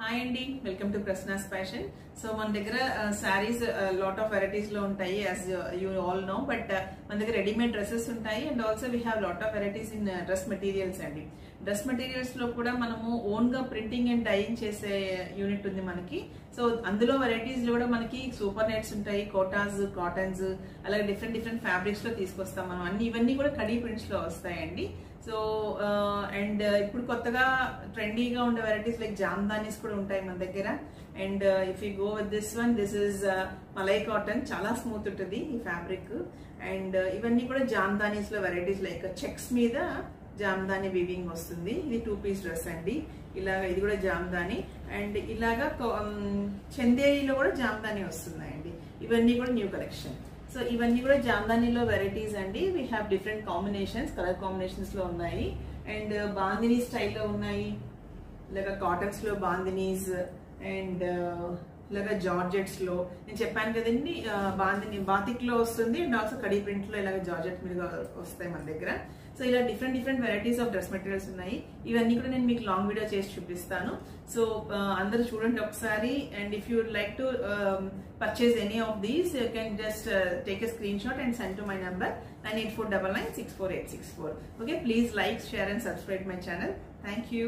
Hi అండి, welcome to Prashna's fashion. So మన దగ్గర శారీస్ లాట్ ఆఫ్ వెరైటీస్ లో ఉంటాయి, as you all know. But మన దగ్గర రెడీమేడ్ డ్రెస్సెస్ ఉంటాయి and also we have lot of varieties in dress materials అండి. డ్రెస్ మెటీరియల్స్ లో కూడా మనము ఓన్ గా ప్రింటింగ్ అండ్ డైయింగ్ చేసే యూనిట్ ఉంది మనకి. సో అందులో వెరైటీస్ లో కూడా మనకి సూపర్ నెట్స్ ఉంటాయి, కోటాస్, కాటన్స్, అలాగే డిఫరెంట్ డిఫరెంట్ ఫ్యాబ్రిక్స్ లో తీసుకొస్తాం మనం. ఇవన్నీ కూడా కడీ ప్రింట్స్ లో వస్తాయండి. సో అండ్ ఇప్పుడు కొత్తగా ట్రెండీగా ఉండే వెరైటీస్ లైక్ జామ్దానీస్ కూడా ఉంటాయి మన దగ్గర. And if you go with this one, this is malai cotton, చాలా స్మూత్ ఉంటుంది ఈ ఫ్యాబ్రిక్. అండ్ ఇవన్నీ కూడా జామ్దానీస్ లో వెరైటీస్ లైక్ చెక్స్ మీద జామ్దాని వీవింగ్ వస్తుంది. ఇది 2 పీస్ డ్రెస్ అండి. ఇలాగా ఇది కూడా జామ్దాని అండ్ ఇలాగా చందేరిలో కూడా జామ్దాని వస్తున్నాయండి. ఇవన్నీ కూడా న్యూ కలెక్షన్. సో ఇవన్నీ కూడా జామ్దానీలో వెరైటీస్ అండి. We have different combinations, colour combinations లో ఉన్నాయి. అండ్ బాందినీ స్టైల్లో ఉన్నాయి, ఇలాగ కాటన్స్ లో బాందినీస్ అండ్ ఇలాగ జార్జెట్స్ లో. నేను చెప్పాను కదండి, బాందిని బాతిక్ లో వస్తుంది అండ్ ఆల్సో కడీ ప్రింట్ లో ఇలాగ జార్జెట్ మీద వస్తాయి మన దగ్గర. సో ఇలా different different varieties of dress materials ఉన్నాయి. ఇవన్నీ కూడా నేను మీకు లాంగ్ వీడియో చేసి చూపిస్తాను. సో అందరూ చూడండి ఒకసారి. And if you would like to purchase any of these, you can just take a screenshot and send to my number 9849964864. Okay, please like, share and subscribe my channel. Thank you.